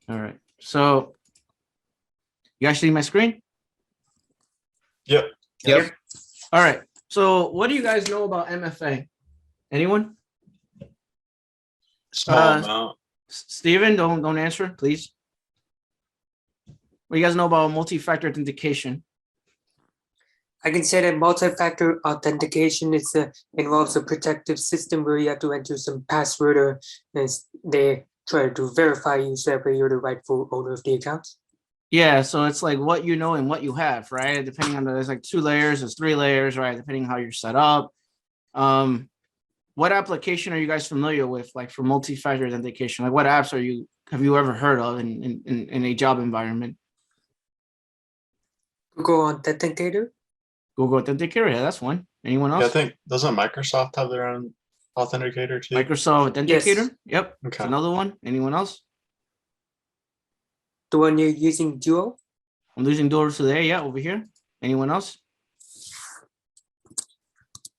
All right. So you guys see my screen? Yep. Yep. All right. So what do you guys know about MFA? Anyone? Small amount. Steven, don't answer, please. What do you guys know about multi-factor authentication? I can say that multi-factor authentication involves a protective system where you have to enter some password or they try to verify you so that you're the rightful owner of the account. Yeah, so it's like what you know and what you have, right? Depending on there's like 2 layers, there's 3 layers, right? Depending on how you're set up. What application are you guys familiar with, like for multi-factor authentication? Like what apps have you ever heard of in a job environment? Google Authenticator. Google Authenticator, yeah, that's one. Anyone else? Yeah, I think doesn't Microsoft have their own authenticator too? Microsoft Authenticator. Yes. Yep. Okay. It's another one. Anyone else? The one you're using, Duo. I'm losing doors today. Yeah, over here. Anyone else?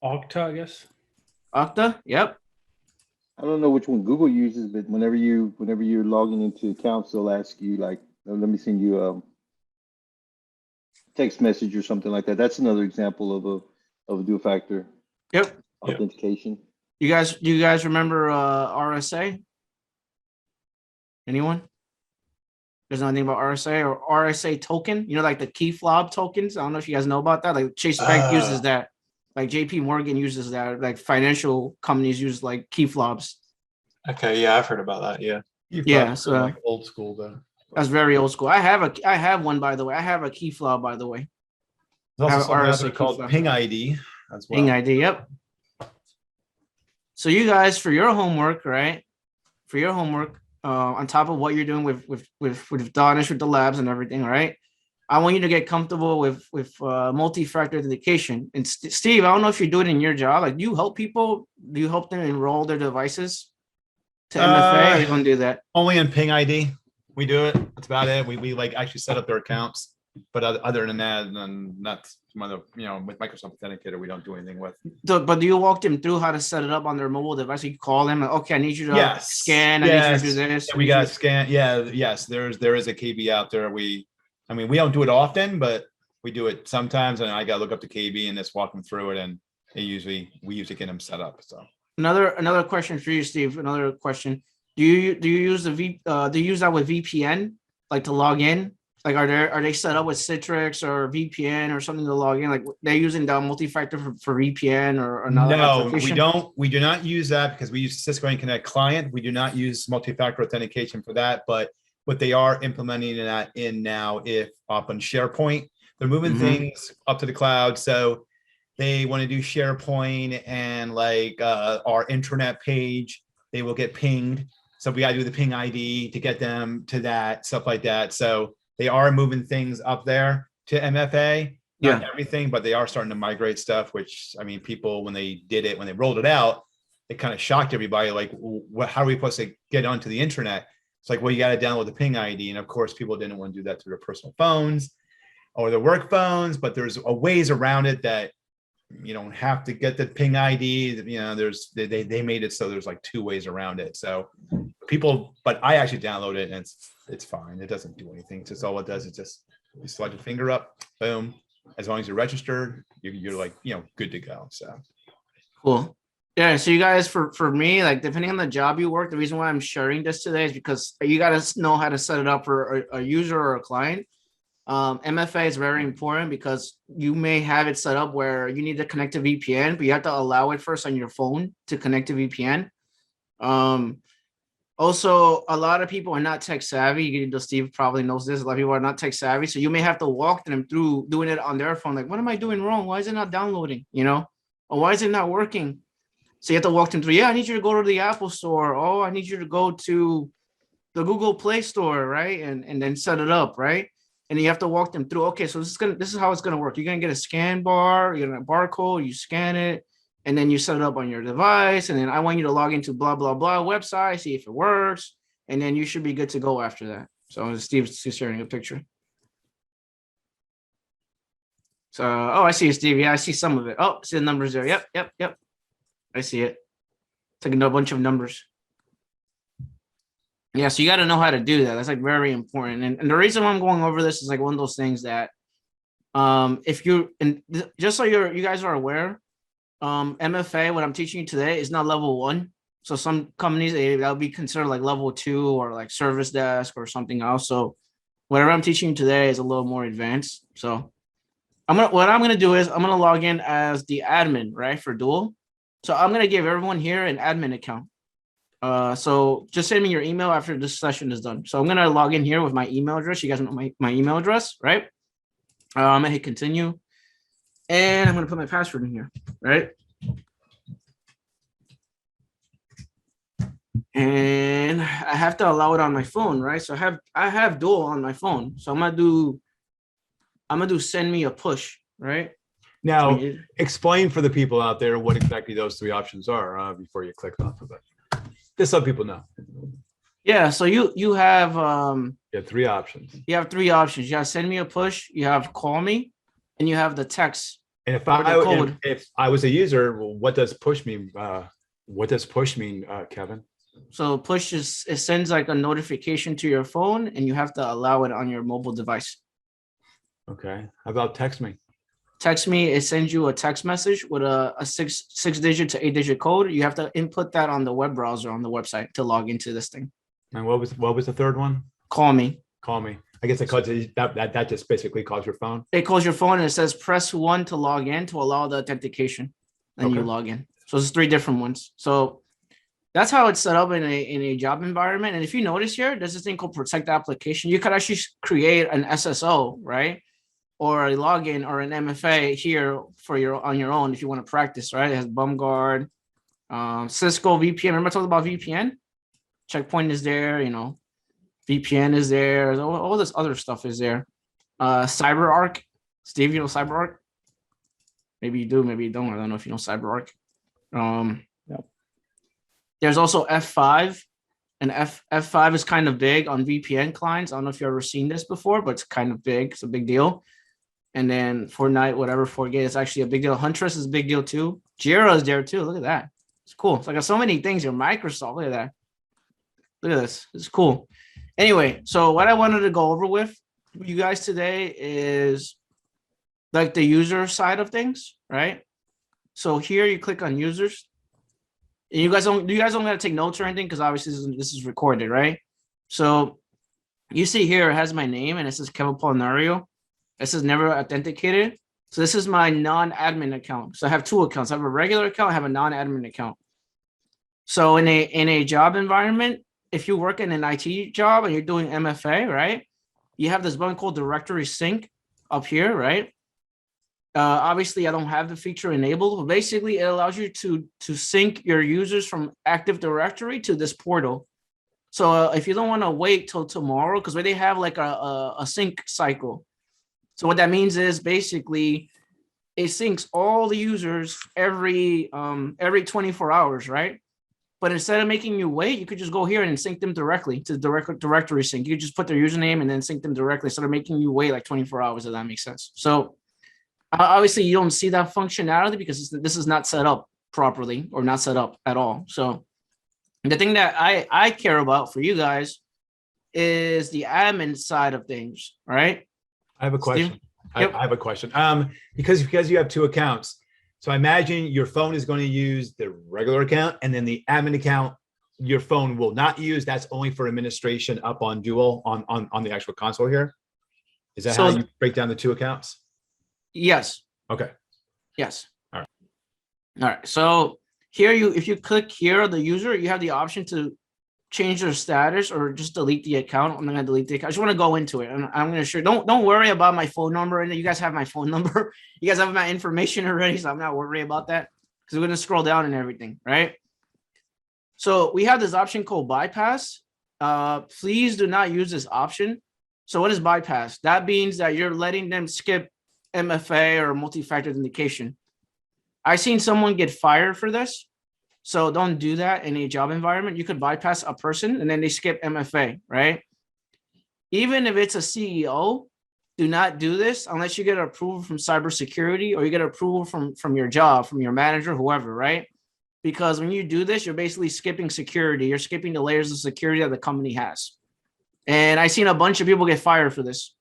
Okta, I guess. Okta. Yep. I don't know which one Google uses, but whenever you're logging into accounts, they'll ask you like, let me send you a text message or something like that. That's another example of a dual factor Yep. authentication. Do you guys remember RSA? Anyone? There's nothing about RSA or RSA token. You know, like the key fob tokens. I don't know if you guys know about that. Like Chase Bank uses that. Like JP Morgan uses that. Like financial companies use like key fobs. Okay, yeah, I've heard about that. Yeah. Yeah, so like old school though. That's very old school. I have one, by the way. I have a key fob, by the way. There's Have also something out RSA there called key fob. Ping ID as well. Ping ID, yep. So you guys, for your homework, right? For your homework, on top of what you're doing with Donish, with the labs and everything, right? I want you to get comfortable with multi-factor authentication. And Steve, I don't know if you do it in your job. Like, do you help people? Do you help them enroll their devices to MFA? Or are you gonna do that? Only in Ping ID, we do it. That's about it. We like actually set up their accounts, but other than that, and that's some other, with Microsoft Authenticator, we don't do anything with. But do you walk them through how to set it up on their mobile device? You call them, like, okay, I need you to Yes. scan. Yes. I need you to do this. Yeah, we got to scan. Yeah, yes. There is a KB out there. We don't do it often, but we do it sometimes. And I got to look up the KB and just walk them through it. And we usually get them set up. So another question for you, Steve. Another question. Do you use do you use that with VPN, like to log in? Like, are they set up with Citrix or VPN or something to log in? Like they're using the multi-factor for VPN or another application? We do not use that because we use Cisco and Connect client. We do not use multi-factor authentication for that. But what they are implementing that in now, if up on SharePoint, they're moving things up to the cloud. So they want to do SharePoint and like our intranet page, they will get pinged. So we got to do the Ping ID to get them to that, stuff like that. So they are moving things up there to MFA, not everything, but they are starting to migrate stuff, which, people, when they rolled it out, it kind of shocked everybody. Like, how are we supposed to get onto the internet? It's like, well, you got to download the Ping ID. And of course, people didn't want to do that through their personal phones or their work phones, but there's ways around it that you don't have to get the Ping ID. They made it so there's like 2 ways around it. So but I actually download it and it's fine. It doesn't do anything. It's just all it does is just you slide your finger up, boom. As long as you're registered, you're like, good to go. So cool. Yeah. So you guys, for me, like depending on the job you work, the reason why I'm sharing this today is because you got to know how to set it up for a user or a client. MFA is very important because you may have it set up where you need to connect to VPN, but you have to allow it first on your phone to connect to VPN. Also, a lot of people are not tech savvy. Steve probably knows this. A lot of people are not tech savvy. So you may have to walk them through doing it on their phone. Like, what am I doing wrong? Why is it not downloading? Or why is it not working? So you have to walk them through. Yeah, I need you to go to the Apple Store. Oh, I need you to go to the Google Play Store, right? And then set it up, right? And you have to walk them through. Okay, so this is how it's gonna work. You're gonna get a scan bar, you're gonna barcode, you scan it, and then you set it up on your device. And then I want you to log into blah blah blah website, see if it works, and then you should be good to go after that. So Steve's sharing a picture. So I see it, Steve. Yeah, I see some of it. Oh, see the numbers there. Yep. I see it. Taking a bunch of numbers. Yeah, so you got to know how to do that. That's like very important. And the reason why I'm going over this is like one of those things that if you and just so you guys are aware, MFA, what I'm teaching you today is not level 1. So some companies that'll be considered like level 2 or like service desk or something else. So whatever I'm teaching you today is a little more advanced. So what I'm gonna do is I'm gonna log in as the admin, right, for Dual. So I'm gonna give everyone here an admin account. So just send me your email after this session is done. So I'm gonna log in here with my email address. You guys know my email address, right? I'm gonna hit continue, and I'm gonna put my password in here, right? And I have to allow it on my phone, right? So I have Dual on my phone. So I'm gonna do send me a push, right? Now, So explain for the people out there what exactly those 3 options are before you click off of it. Just so people know. yeah, so you have You have 3 options. you have 3 options. You have send me a push, you have call me, and you have the text. And if Or the code. if I was a user, well, what does push mean? What does push mean, Kevin? So push is it sends like a notification to your phone, and you have to allow it on your mobile device. Okay. How about text me? Text me, it sends you a text message with a 6-digit to 8-digit code. You have to input that on the web browser on the website to log into this thing. And what was the third one? Call me. Call me. I guess that just basically calls your phone. It calls your phone and it says press 1 to log in to allow the authentication. And you Okay. log in. So it's 3 different ones. So that's how it's set up in a job environment. And if you notice here, there's this thing called protect application. You could actually create an SSO, right? Or a login or an MFA here for on your own if you want to practice, right? It has BumGuard, Cisco VPN. Remember I talked about VPN? Checkpoint is there, VPN is there. All this other stuff is there. CyberArk. Steve, you know CyberArk? Maybe you do, maybe you don't. I don't know if you know CyberArk. There's also F5, and F5 is kind of big on VPN clients. I don't know if you've ever seen this before, but it's kind of big. It's a big deal. And then Fortnite, whatever, FortGate, it's actually a big deal. Huntress is a big deal too. Jira is there too. Look at that. It's cool. It's like so many things here. Microsoft, look at that. Look at this. It's cool. Anyway, so what I wanted to go over with you guys today is like the user side of things, right? So here you click on users. And you guys don't gotta take notes or anything because obviously this is recorded, right? So you see here it has my name and it says Kevin Polnario. It says never authenticated. So this is my non-admin account. So I have 2 accounts. I have a regular account, I have a non-admin account. So in a job environment, if you work in an IT job and you're doing MFA, right? You have this button called directory sync up here, right? Obviously, I don't have the feature enabled, but basically it allows you to sync your users from Active Directory to this portal. So if you don't want to wait till tomorrow, because they have like a sync cycle. So what that means is basically it syncs all the users every 24 hours, right? But instead of making you wait, you could just go here and sync them directly to directory sync. You just put their username and then sync them directly instead of making you wait like 24 hours, if that makes sense. So obviously you don't see that functionality because this is not set up properly or not set up at all. So the thing that I care about for you guys is the admin side of things, all right? I have a question. Yep. I have a question. Because you have 2 accounts. So I imagine your phone is going to use the regular account and then the admin account, your phone will not use. That's only for administration up on Dual on the actual console here. Is that how you break down the 2 accounts? Yes. Okay. Yes. All right. All right. So here if you click here, the user, you have the option to change their status or just delete the account. I'm not gonna delete the account. I just want to go into it, and I'm gonna share. Don't worry about my phone number, and you guys have my phone number. You guys have my information already, so I'm not worried about that because we're gonna scroll down and everything, right? So we have this option called bypass. Please do not use this option. So what is bypass? That means that you're letting them skip MFA or multi-factor authentication. I've seen someone get fired for this. So don't do that in a job environment. You could bypass a person and then they skip MFA, right? Even if it's a CEO, do not do this unless you get approval from cybersecurity or you get approval from your job, from your manager, whoever, right? because when you do this, you're basically skipping security. You're skipping the layers of security that the company has. And I've seen a bunch of people get fired for this.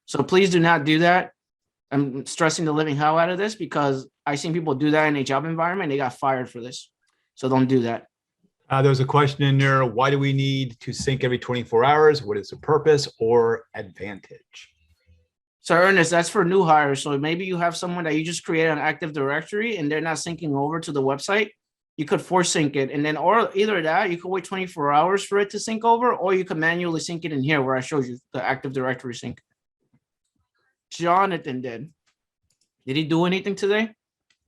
So please do not do that. I'm stressing the living hell out of this because I've seen people do that in a job environment. They got fired for this. So don't do that. There's a question in there. Why do we need to sync every 24 hours? What is the purpose or advantage? So Ernest, that's for new hires. So maybe you have someone that you just create an Active Directory and they're not syncing over to the website. You could force sync it. And then, or either that, you could wait 24 hours for it to sync over, or you could manually sync it in here where I showed you the Active Directory sync. Jonathan did. Did he do anything today?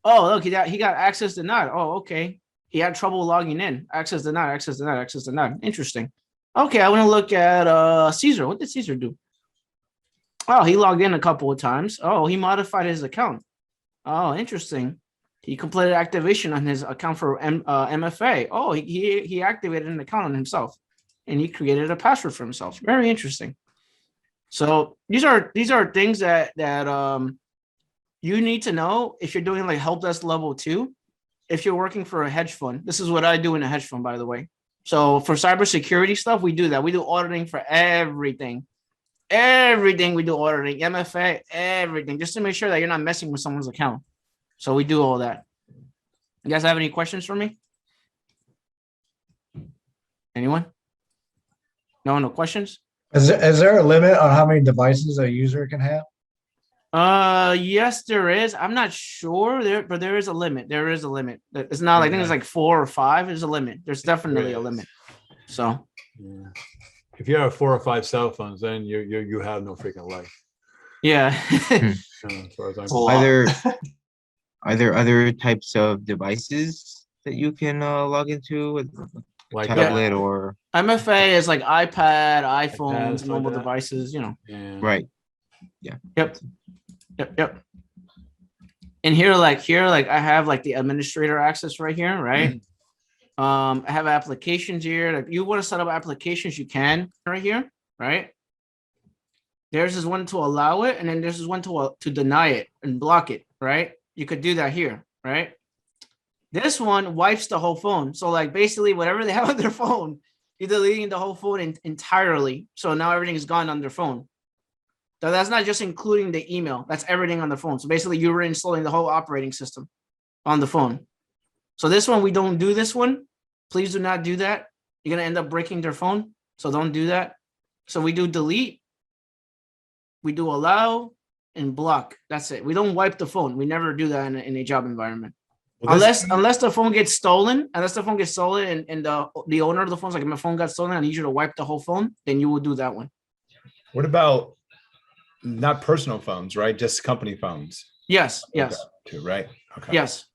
Oh, look, he got access denied. Oh, okay. He had trouble logging in. Access denied, access denied, access denied. Interesting. Okay, I want to look at Caesar. What did Caesar do? Oh, he logged in a couple of times. Oh, he modified his account. Oh, interesting. He completed activation on his account for MFA. Oh, he activated an account on himself, and he created a password for himself. Very interesting. So these are things that you need to know if you're doing like Helpdesk level 2. If you're working for a hedge fund, this is what I do in a hedge fund, by the way. So for cybersecurity stuff, we do that. We do auditing for everything. Everything we do auditing, MFA, everything, just to make sure that you're not messing with someone's account. So we do all that. You guys have any questions for me? Anyone? No questions? Is there a limit on how many devices a user can have? Yes, there is. I'm not sure but there is a limit. There is a limit. It's not like, I think it's like 4 or 5. There's a limit. There's definitely a limit. So yeah. If you have 4 or 5 cell phones, then you have no freaking life. yeah. As far as I'm Are there other types of devices that you can log into with like tablet or MFA is like iPad, iPhones, like mobile that. devices, you know. Yeah. right? Yep. And here, I have like the administrator access right here, right? I have applications here. If you want to set up applications, you can right here, right? There's this one to allow it, and then there's this one to deny it and block it, right? You could do that here, right? This one wipes the whole phone. So like basically whatever they have on their phone, you're deleting the whole phone entirely. So now everything is gone on their phone. So that's not just including the email. That's everything on the phone. So basically you're reinstalling the whole operating system on the phone. So this one, we don't do this one. Please do not do that. You're going to end up breaking their phone. So don't do that. So we do delete. We do allow and block. That's it. We don't wipe the phone. We never do that in a job environment. Well, Unless the phone gets stolen, and the owner of the phone's like, my phone got stolen, I need you to wipe the whole phone, then you will do that one. What about not personal phones, right? Just company phones. Yes. Too, right? Okay. Yes.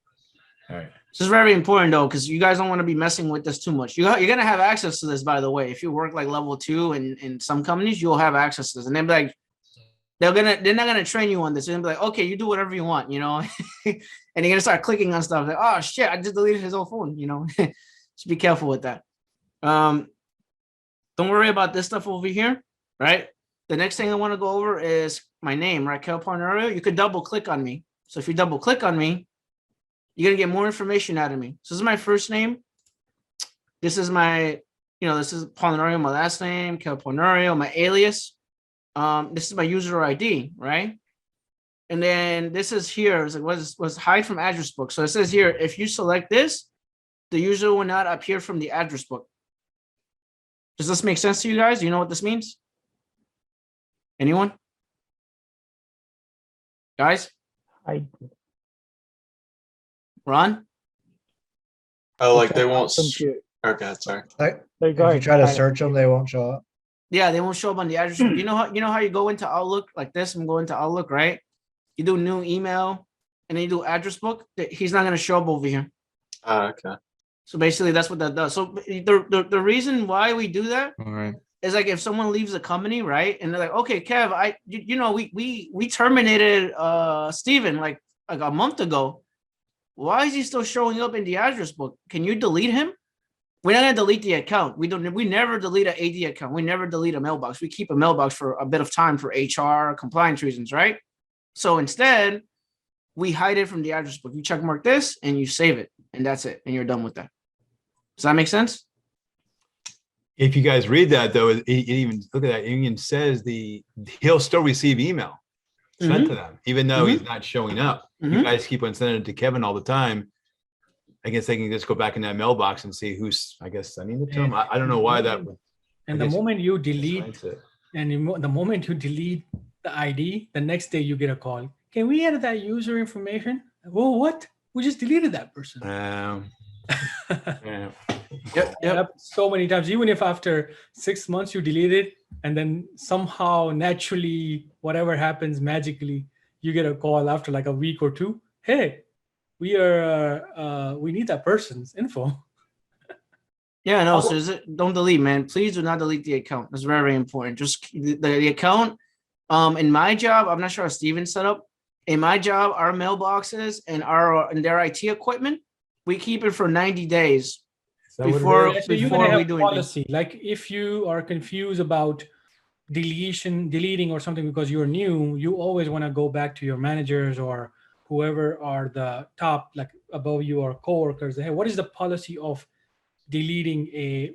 All right. This is very important though, because you guys don't want to be messing with this too much. You're gonna have access to this, by the way. If you work like level 2 in some companies, you'll have access to this, and they'll be like, they're not gonna train you on this. They're gonna be like, okay, you do whatever you want, you know. And you're gonna start clicking on stuff like, oh shit, I just deleted his whole phone, you know. Just be careful with that. Don't worry about this stuff over here, right? The next thing I want to go over is my name, right? Kel Parnario. You could double click on me. So if you double click on me, you're gonna get more information out of me. So this is my first name. This is my, this is Parnario, my last name, Kel Parnario, my alias. This is my user ID, right? And then this is here, it's like was hide from address book. So it says here, if you select this, the user will not appear from the address book. Does this make sense to you guys? Do you know what this means? Anyone? Guys? Ron? Oh, like they won't. Compute. Okay, sorry. Like, They're if going you try to kind of- search them, they won't show up. Yeah, they won't show up on the address book. You know how you go into Outlook like this? I'm going to Outlook, right? You do new email and then you do address book. He's not going to show up over here. Okay. So basically that's what that does. So the reason why we do that All right. is like if someone leaves the company, right? And they're like, okay, Kev, we terminated Steven like a month ago. Why is he still showing up in the address book? Can you delete him? We're not gonna delete the account. We never delete an AD account. We never delete a mailbox. We keep a mailbox for a bit of time for HR compliance reasons, right? So instead, we hide it from the address book. You check mark this and you save it, and that's it, and you're done with that. Does that make sense? If you guys read that though, it even look at that. It even says he'll still receive email sent to them, even though he's not showing up. You guys keep on sending it to Kevin all the time. I guess they can just go back in that mailbox and see who's, I guess, sending it to him. I don't know why that would. And the moment you delete, the moment you delete the ID, the next day you get a call. Can we edit that user information? Well, what? We just deleted that person. Yeah. Yep. So many times, even if after 6 months you delete it, and then somehow naturally, whatever happens magically, you get a call after like a week or two. Hey, we need that person's info. Yeah, no. So don't delete, man. Please do not delete the account. That's very, very important. Just the account. In my job, I'm not sure how Steven set up. In my job, our mailboxes and their IT equipment, we keep it for 90 days before we do policy. Like if you are confused about deleting or something because you're new, you always want to go back to your managers or whoever are the top, like above you or coworkers. Hey, what is the policy of deleting a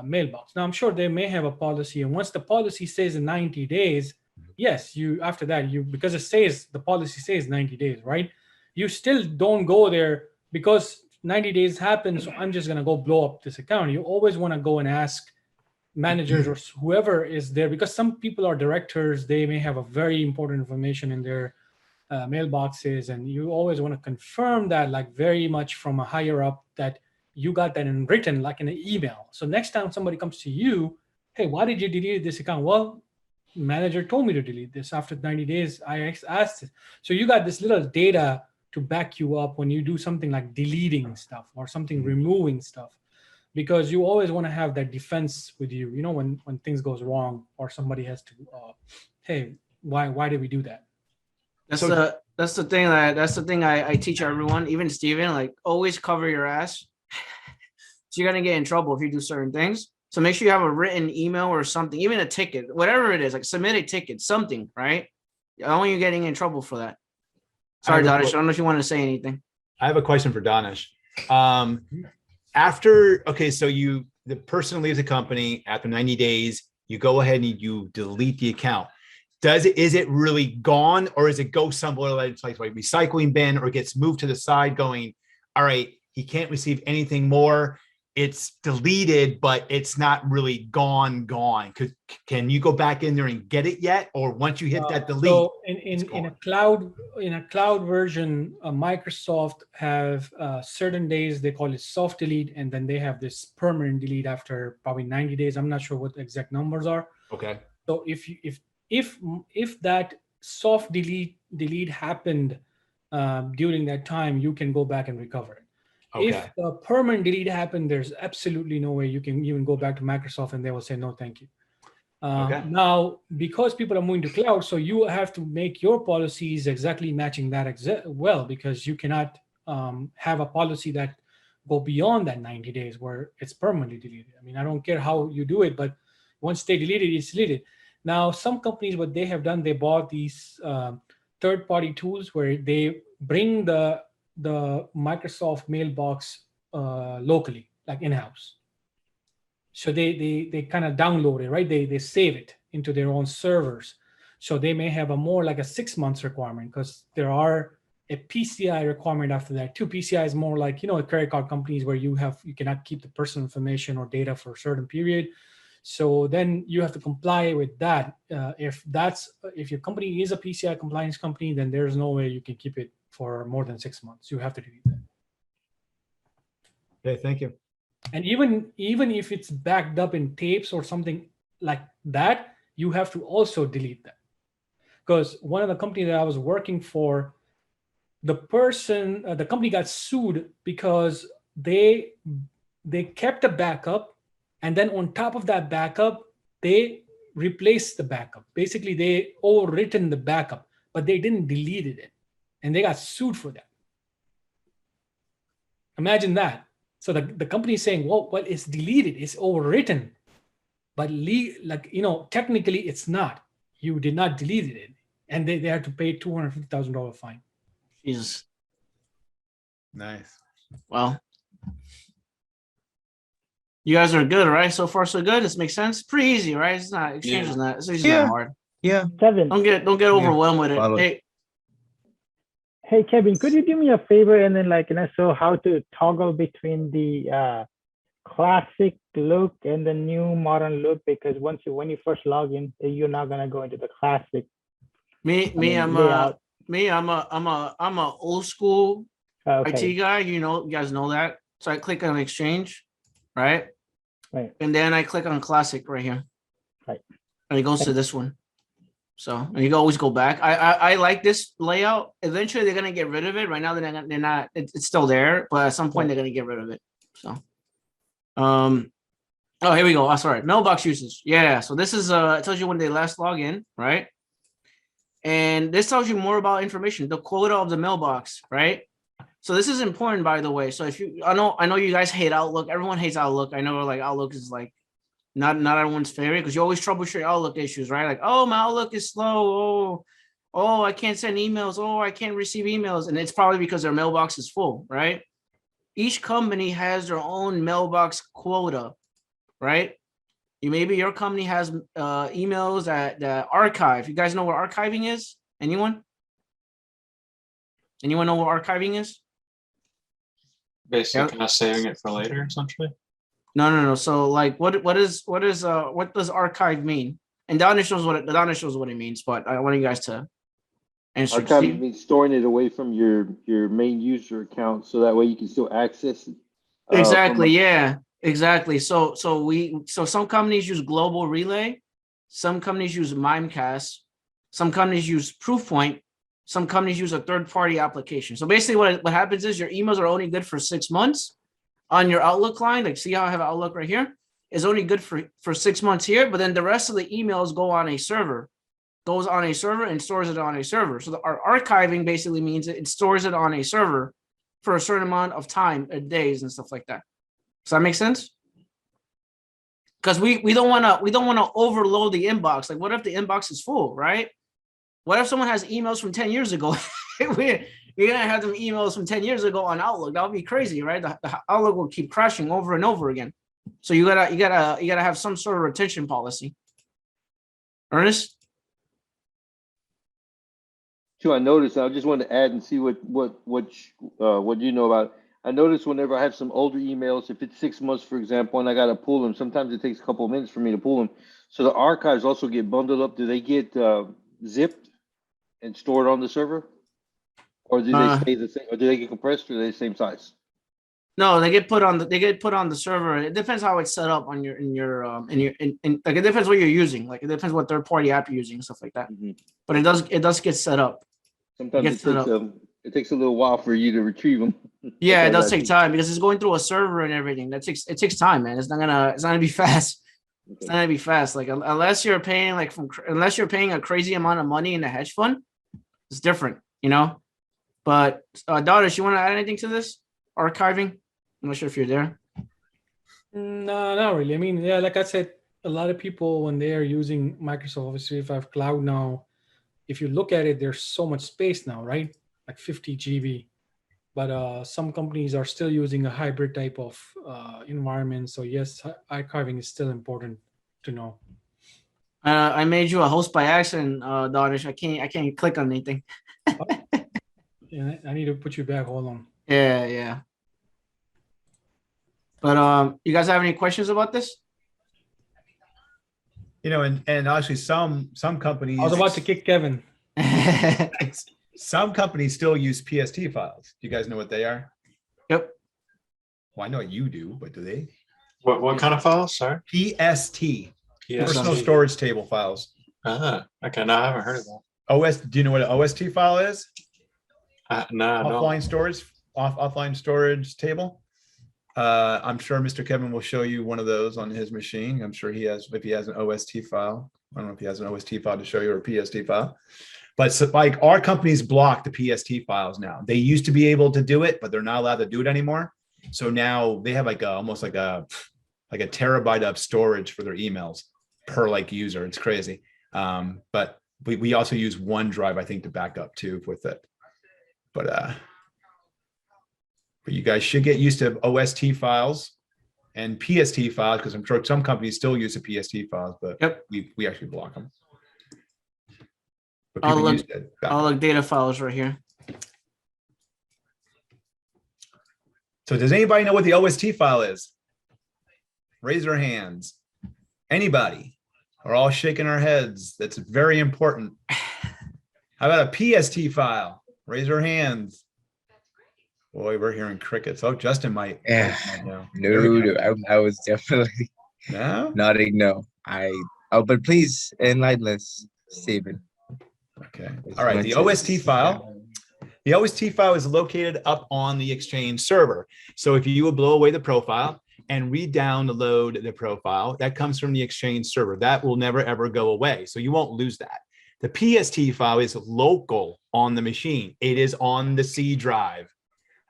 mailbox? Now, I'm sure they may have a policy, and once the policy says 90 days, yes, after that, because the policy says 90 days, right? You still don't go there because 90 days happen, so I'm just going to go blow up this account. You always want to go and ask managers or whoever is there, because some people are directors. They may have a very important information in their mailboxes, and you always want to confirm that, like very much from a higher up, that you got that in written, like in an email. So next time somebody comes to you, hey, why did you delete this account? Well, manager told me to delete this. After 90 days, I asked it. So you got this little data to back you up when you do something like deleting stuff or something removing stuff, because you always want to have that defense with you, when things goes wrong or somebody has to, hey, why did we do that? That's the thing I teach everyone, even Steven, like always cover your ass. So you're going to get in trouble if you do certain things. So make sure you have a written email or something, even a ticket, whatever it is, like submit a ticket, something, right? I don't want you getting in trouble for that. Sorry, Danish. I don't know if you want to say anything. I have a question for Danish. So the person leaves the company after 90 days, you go ahead and you delete the account. Is it really gone, or is it go somewhere like recycling bin, or gets moved to the side going, all right, he can't receive anything more. It's deleted, but it's not really gone. Can you go back in there and get it yet? Or once you hit that delete? So in a cloud version, Microsoft have certain days, they call it soft delete, and then they have this permanent delete after probably 90 days. I'm not sure what the exact numbers are. Okay. So if that soft delete happened during that time, you can go back and recover it. Okay. If the permanent delete happened, there's absolutely no way you can even go back to Microsoft and they will say, no, thank you. Now, because people are moving to cloud, so you have to make your policies exactly matching that well, because you cannot have a policy that go beyond that 90 days where it's permanently deleted. I mean, I don't care how you do it, but once they delete it, it's deleted. Now, some companies, what they have done, they bought these third-party tools where they bring the Microsoft mailbox locally, like in-house. So they kind of download it, right? They save it into their own servers. So they may have a more like a 6 months requirement, because there are a PCI requirement after that too. PCI is more like, credit card companies where you cannot keep the personal information or data for a certain period. So then you have to comply with that. If your company is a PCI compliance company, then there's no way you can keep it for more than 6 months. You have to delete that. Okay, thank you. And even if it's backed up in tapes or something like that, you have to also delete that. Because one of the companies that I was working for, the company got sued because they kept a backup, and then on top of that backup, they replaced the backup. Basically, they overwritten the backup, but they didn't delete it. And they got sued for that. Imagine that. So the company is saying, well, it's deleted, it's overwritten. But technically it's not. You did not delete it. And they had to pay $250,000 fine. Jesus. Nice. Well, you guys are good, right? So far, so good. This makes sense. Pretty easy, right? It's not exchange Yeah. is not. It's Yeah. not hard. Yeah. Kevin, Don't get overwhelmed with it. Follow. Hey, hey Kevin, could you do me a favor and then like, show how to toggle between the classic look and the new modern look? Because when you first log in, you're not gonna go into the classic. I'm a old school Okay, IT guy. You guys know that. So I click on exchange, right? right. And then I click on classic right here. Right. And it goes to this one. So, and you can always go back. I like this layout. Eventually they're gonna get rid of it. Right now they're not, it's still there, but at some point they're gonna get rid of it. So oh, here we go. Oh, sorry. Mailbox usage. Yeah. So this is it tells you when they last log in, right? And this tells you more about information, the quota of the mailbox, right? So this is important, by the way. So if you, I know you guys hate Outlook. Everyone hates Outlook. I know, like, Outlook is like not everyone's favorite because you always troubleshoot Outlook issues, right? Like, oh, my Outlook is slow. Oh, I can't send emails. Oh, I can't receive emails. And it's probably because their mailbox is full, right? Each company has their own mailbox quota, right? Maybe your company has emails that archive. You guys know what archiving is? Anyone? Anyone know what archiving is? Basically, Yep. kind of saving it for later, essentially. No. So like, what does archive mean? And Danish knows what it means, but I want you guys to answer. Archiving Steve? means storing it away from your main user account, so that way you can still access it. Exactly. Yeah. Exactly. So some companies use Global Relay, some companies use Mimecast, some companies use Proofpoint, some companies use a third-party application. So basically, what happens is your emails are only good for 6 months on your Outlook client. Like, see how I have Outlook right here? Is only good for 6 months here, but then the rest of the emails go on a server, and stores it on a server. So our archiving basically means it stores it on a server for a certain amount of time, days, and stuff like that. Does that make sense? Because we don't want to overload the inbox. Like, what if the inbox is full, right? What if someone has emails from 10 years ago? We're gonna have them emails from 10 years ago on Outlook. That would be crazy, right? The Outlook will keep crashing over and over again. So you gotta have some sort of retention policy. Ernest? Too, I noticed. I just wanted to add and see what you know about it. I noticed whenever I have some older emails, if it's 6 months, for example, and I got to pull them, sometimes it takes a couple of minutes for me to pull them. So the archives also get bundled up. Do they get zipped and stored on the server, or do they stay the same? Or do they get compressed, or are they the same size? No, they get put on the server. It depends how it's set up on your like, it depends what you're using. Like, it depends what third-party app you're using and stuff like that. Mm-hmm. But it does get set up. Sometimes it takes a little while for you to retrieve them. Yeah, it does take time because it's going through a server and everything. It takes time, man. It's not gonna be fast. Okay. It's not gonna be fast. Like, unless you're paying a crazy amount of money in a hedge fund, it's different, But Darius, you want to add anything to this archiving? I'm not sure if you're there. No, not really. I mean, yeah, like I said, a lot of people, when they are using Microsoft Office 365 Cloud now, if you look at it, there's so much space now, right? Like 50 GB. But some companies are still using a hybrid type of environment. So yes, archiving is still important to know. I made you a host by accident, Darius. I can't click on anything. Yeah, I need to put you back. Hold on. Yeah. But you guys have any questions about this? And actually some companies. I was about to kick Kevin. Some companies still use PST files. Do you guys know what they are? Yep. Well, I know you do, but do they? What kind of files? Sorry. PST. Personal storage table files. Okay. No, I haven't heard of that. Do you know what an OST file is? No. Offline storage table. I'm sure Mr. Kevin will show you one of those on his machine. I'm sure if he has an OST file. I don't know if he has an OST file to show you or a PST file. But so, like, our companies block the PST files now. They used to be able to do it, but they're not allowed to do it anymore. So now they have almost like a terabyte of storage for their emails per user. It's crazy. But we also use OneDrive, I think, to back up too with it. but you guys should get used to OST files and PST files, because I'm sure some companies still use the PST files, but Yep. we actually block them. But I'll people look- use that. All the data files right here. So does anybody know what the OST file is? Raise their hands. Anybody? We're all shaking our heads. That's very important. How about a PST file? Raise your hands. Boy, we're hearing crickets. Oh, Justin might. Yeah. No, No, I was definitely no. nodding no. But please enlighten us, Stephen. Okay. All right. The OST file. The OST file is located up on the Exchange server. So if you would blow away the profile and re-download the profile, that comes from the Exchange server. That will never, ever go away. So you won't lose that. The PST file is local on the machine. It is on the C drive.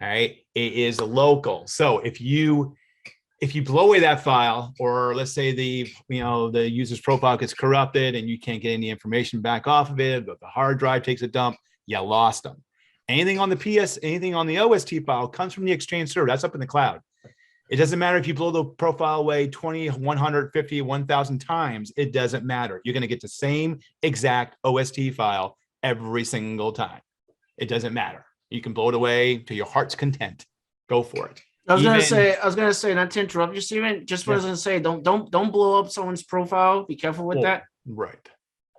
All right. It is local. So if you blow away that file, or let's say the user's profile gets corrupted and you can't get any information back off of it, but the hard drive takes a dump, you lost them. Anything on the OST file comes from the Exchange server. That's up in the cloud. It doesn't matter if you blow the profile away 20, 150, 1,000 times. It doesn't matter. You're going to get the same exact OST file every single time. It doesn't matter. You can blow it away to your heart's content. Go for it. I was gonna say, not to interrupt you, Steven. Just what I was gonna say, don't blow up someone's profile. Be careful with that. Right.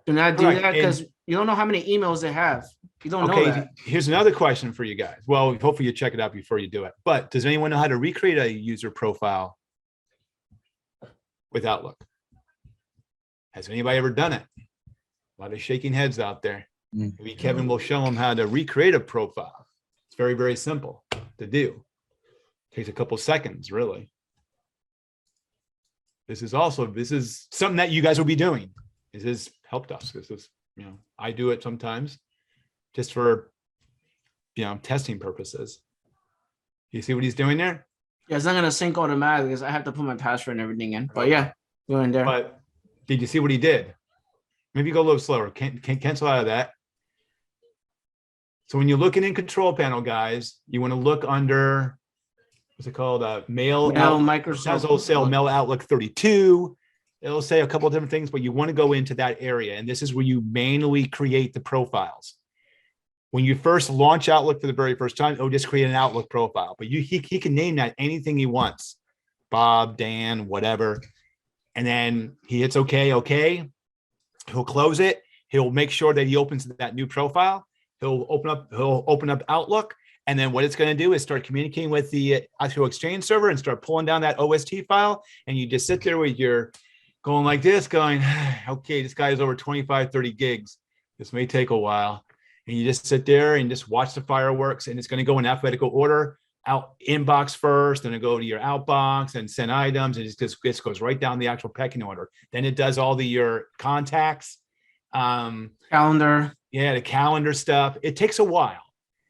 Do not do Right, that, because you don't know how many emails they have. You don't know Okay, that. here's another question for you guys. Well, hopefully you check it out before you do it. But does anyone know how to recreate a user profile with Outlook? Has anybody ever done it? A lot of shaking heads out there. Maybe Kevin will show them how to recreate a profile. It's very, very simple to do. Takes a couple seconds, really. This is something that you guys will be doing. This is Helpdesk. This is, I do it sometimes just for, testing purposes. You see what he's doing there? Yeah, it's not gonna sync automatically because I have to put my password and everything in. But yeah, go in there. But did you see what he did? Maybe go a little slower. Can't cancel out of that. So when you're looking in control panel, guys, you want to look under, what's it called? Mail Microsoft wholesale Mail Outlook 32. It'll say a couple of different things, but you want to go into that area. And this is where you manually create the profiles. When you first launch Outlook for the very first time, it'll just create an Outlook profile, but he can name that anything he wants. Bob, Dan, whatever. And then he hits okay. He'll close it. He'll make sure that he opens that new profile. He'll open up Outlook. And then what it's going to do is start communicating with the actual Exchange server and start pulling down that OST file. And you just sit there with your going like this, going, okay, this guy is over 25, 30 gigs. This may take a while. And you just sit there and just watch the fireworks, and it's going to go in alphabetical order. Out inbox first, then it go to your outbox and send items, and it just goes right down the actual pecking order. Then it does all your contacts, calendar. Yeah, the calendar stuff. It takes a while.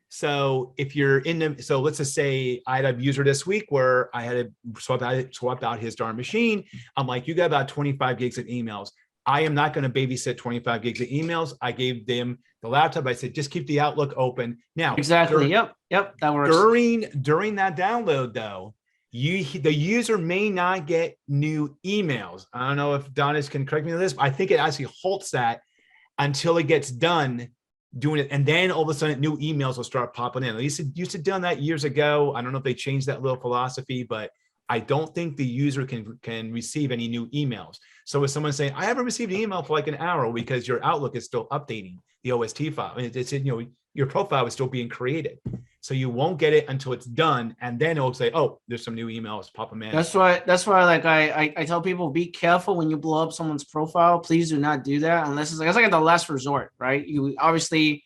So if you're so let's just say I had a user this week where I had to swap out his darn machine. I'm like, you got about 25 gigs of emails. I am not going to babysit 25 gigs of emails. I gave them the laptop. I said, just keep the Outlook open. Now, exactly. Yep. That works. During that download, though, the user may not get new emails. I don't know if Donis can correct me on this, but I think it actually halts that until it gets done doing it. And then all of a sudden new emails will start popping in. At least it used to done that years ago. I don't know if they changed that little philosophy, but I don't think the user can receive any new emails. So if someone's saying, I haven't received an email for like an hour because your Outlook is still updating the OST file, and it's your profile is still being created. So you won't get it until it's done, and then it'll say, oh, there's some new emails, pop them in. That's why like I tell people, be careful when you blow up someone's profile. Please do not do that unless it's like the last resort, right? You obviously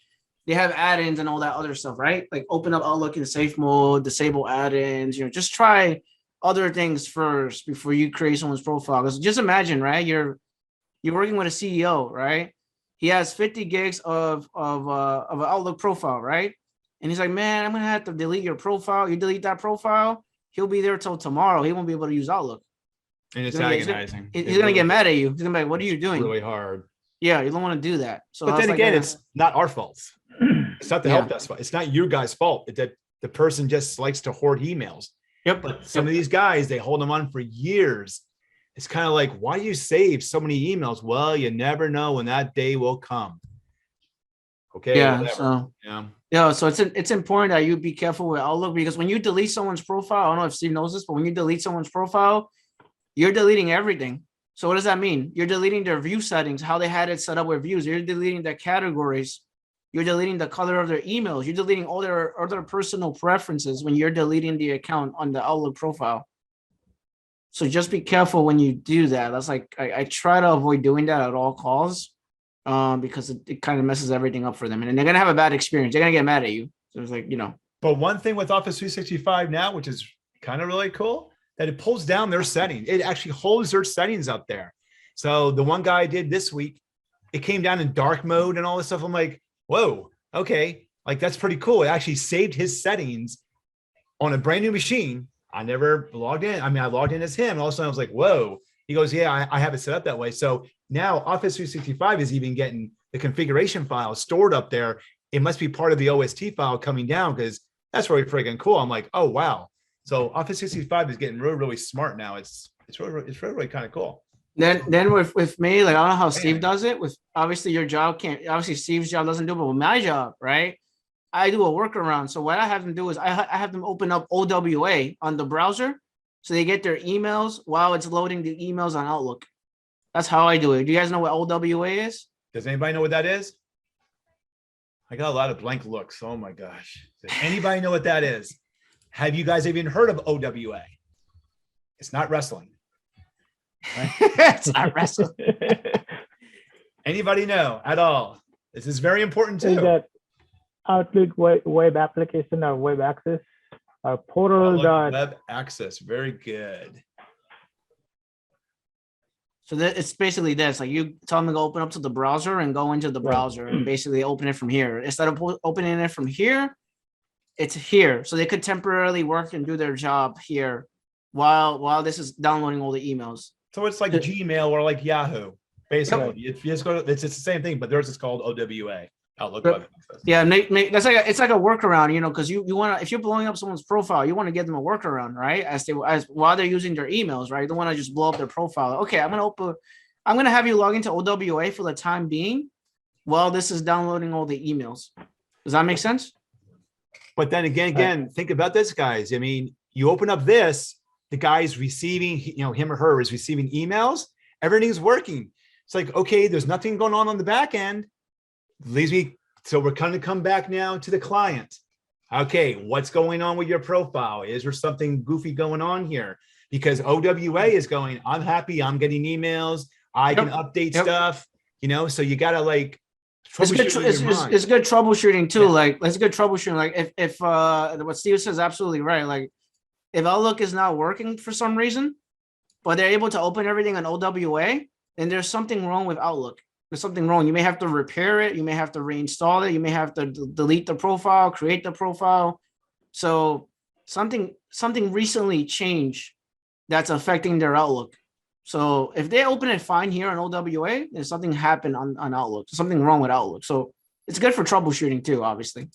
they have add-ins and all that other stuff, right? Like open up Outlook in safe mode, disable add-ins, just try other things first before you create someone's profile. Because just imagine, right? You're working with a CEO, right? He has 50 gigs of an Outlook profile, right? And he's like, man, I'm gonna have to delete your profile. You delete that profile, he'll be there till tomorrow. He won't be able to use Outlook. And it's agonizing. He's gonna get mad at you. He's gonna be like, what are you doing? Really hard. Yeah, you don't want to do that. So but then again, it's not our fault. It's not the Yeah. help desk fault. It's not your guys' fault. It's that the person just likes to hoard emails. Yep. But some of these guys, they hold them on for years. It's kind of like, why do you save so many emails? Well, you never know when that day will come. Okay. Yeah. Whatever. So Yeah. yeah, so it's important that you be careful with Outlook, because when you delete someone's profile, I don't know if Steve knows this, but when you delete someone's profile, you're deleting everything. So what does that mean? You're deleting their view settings, how they had it set up with views. You're deleting their categories. You're deleting the color of their emails. You're deleting all their other personal preferences when you're deleting the account on the Outlook profile. So just be careful when you do that. That's like, I try to avoid doing that at all costs, because it kind of messes everything up for them. And they're going to have a bad experience. They're going to get mad at you. So it's like, But one thing with Office 365 now, which is kind of really cool, that it pulls down their settings. It actually holds their settings up there. So the one guy I did this week, it came down in dark mode and all this stuff. I'm like, whoa, okay. Like, that's pretty cool. It actually saved his settings on a brand new machine. I never logged in. I mean, I logged in as him. And all of a sudden I was like, whoa. He goes, yeah, I have it set up that way. So now Office 365 is even getting the configuration file stored up there. It must be part of the OST file coming down, because that's really freaking cool. I'm like, oh, wow. So Office 365 is getting really, really smart now. It's really kind of cool. Then with me, like, I don't know how Steve does it. With obviously your job obviously Steve's job doesn't do it, but with my job, right? I do a workaround. So what I have them do is I have them open up OWA on the browser, so they get their emails while it's loading the emails on Outlook. That's how I do it. Do you guys know what OWA is? Does anybody know what that is? I got a lot of blank looks. Oh my gosh. Does anybody know what that is? Have you guys even heard of OWA? It's not wrestling. Right? It's not wrestling. Anybody know at all? This is very important Is too. that Outlook web application or web access or portal dot? Web access. Very good. So it's basically this, like, you tell them to go open up to the browser and go into the browser and basically open it from here. Instead of opening it from here, it's here. So they could temporarily work and do their job here while this is downloading all the emails. So it's like Gmail or like Yahoo. Basically, you just go to, it's the same thing, but theirs is called OWA. Outlook Web Access. Yeah, that's like it's like a workaround, because you want to, if you're blowing up someone's profile, you want to give them a workaround, right? As while they're using their emails, right? You don't want to just blow up their profile. Okay, I'm gonna have you log into OWA for the time being while this is downloading all the emails. Does that make sense? But then again, think about this, guys. I mean, you open up this, the guy's receiving, him or her is receiving emails. Everything's working. It's like, okay, there's nothing going on the back end. Leaves me. So we're going to come back now to the client. Okay, what's going on with your profile? Is there something goofy going on here? Because OWA is going, I'm happy, I'm getting emails, I can update stuff, so you got to like, it's good troubleshooting too. Like, it's good troubleshooting. Like, if what Steve says is absolutely right. Like, if Outlook is not working for some reason, but they're able to open everything on OWA, then there's something wrong with Outlook. There's something wrong. You may have to repair it. You may have to reinstall it. You may have to delete the profile, create the profile. So something recently changed that's affecting their Outlook. So if they open it fine here on OWA, there's something happened on Outlook. Something wrong with Outlook. So it's good for troubleshooting too, obviously.